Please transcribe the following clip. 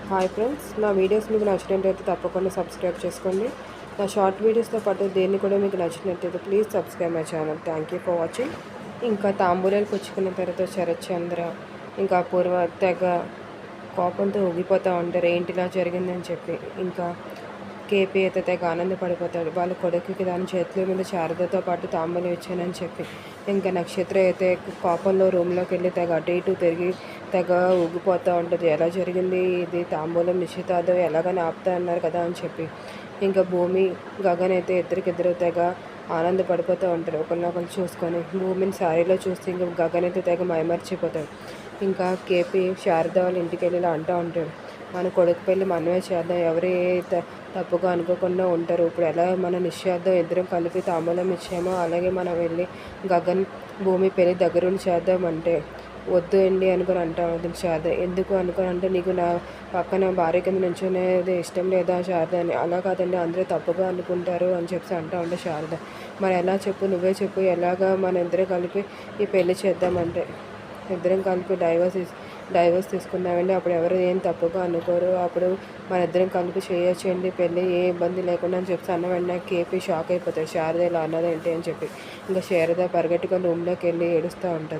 Hi friends, నా videos మీకు నచ్చినట్టయితే తప్పకుండా సబ్స్క్రైబ్ చేసుకోండి. నా షార్ట్ వీడియోస్తో పాటు దేన్ని కూడా మీకు నచ్చినట్టయితే please subscribe my channel. Thank you for watching. ఇంకా తాంబూలాలు పుచ్చుకున్న తర్వాత శరత్ చంద్ర ఇంకా పూర్వ తెగ కోపంతో ఊగిపోతూ ఉంటారు, ఏంటి ఇలా జరిగిందని చెప్పి. ఇంకా కేపీ అయితే తెగ ఆనందపడిపోతాడు, వాళ్ళ కొడుకుకి దాని చేతుల మీద శారదతో పాటు తాంబూలం ఇచ్చానని చెప్పి. ఇంకా నక్షత్ర అయితే కోపంలో రూమ్లోకి వెళ్ళి తెగ అటు ఇటు తిరిగి తెగ ఊగిపోతూ ఉంటుంది, ఎలా జరిగింది ఇది, తాంబూలం నిశ్చితార్థం ఎలాగని ఆపుతా అన్నారు కదా అని చెప్పి. ఇంకా భూమి గగన్ అయితే ఇద్దరికిద్దరు తెగ ఆనందపడిపోతూ ఉంటారు ఒకరినొకరు చూసుకొని. భూమిని శారీలో చూస్తే ఇంకా గగన్ అయితే తెగ మైమర్చిపోతాడు. ఇంకా కేపీ శారద వాళ్ళ ఇంటికి వెళ్ళి ఇలా అంటూ ఉంటాడు, మన కొడుకు పెళ్ళి మనమే చేద్దాం, ఎవరు తప్పుగా అనుకోకుండా ఉంటారు. ఇప్పుడు ఎలా మన నిశ్చార్థం ఇద్దరం కలిపి తాంబూలం ఇచ్చామో అలాగే మనం వెళ్ళి గగన్ భూమి పెళ్ళి దగ్గరుండి చేద్దామంటే వద్దు అండి అనుకుని అంటాం. అది శారద ఎందుకు అనుకుని అంటే, నీకు నా పక్కన భార్య కింద నుంచునేది ఇష్టం లేదా శారద అని. అలా కాదండి, అందరూ తప్పుగా అనుకుంటారు అని చెప్పి అంటూ ఉంటే శారద, మరి ఎలా చెప్పు, నువ్వే చెప్పు, ఎలాగా మన ఇద్దరం కలిపి ఈ పెళ్ళి చేద్దామంటే, ఇద్దరం కలిపి డైవర్స్ తీసుకుందామండి, అప్పుడు ఎవరు ఏం తప్పుగా అనుకోరు, అప్పుడు మన ఇద్దరం కలిపి చేయొచ్చండి పెళ్ళి, ఏ ఇబ్బంది లేకుండా అని చెప్పి అన్న వెంటనే కేపీ షాక్ అయిపోతాడు, శారద ఇలా అన్నదేంటి అని చెప్పి. ఇంకా శారద పరిగెట్టుకొని రూమ్లోకి వెళ్ళి ఏడుస్తూ ఉంటుంది.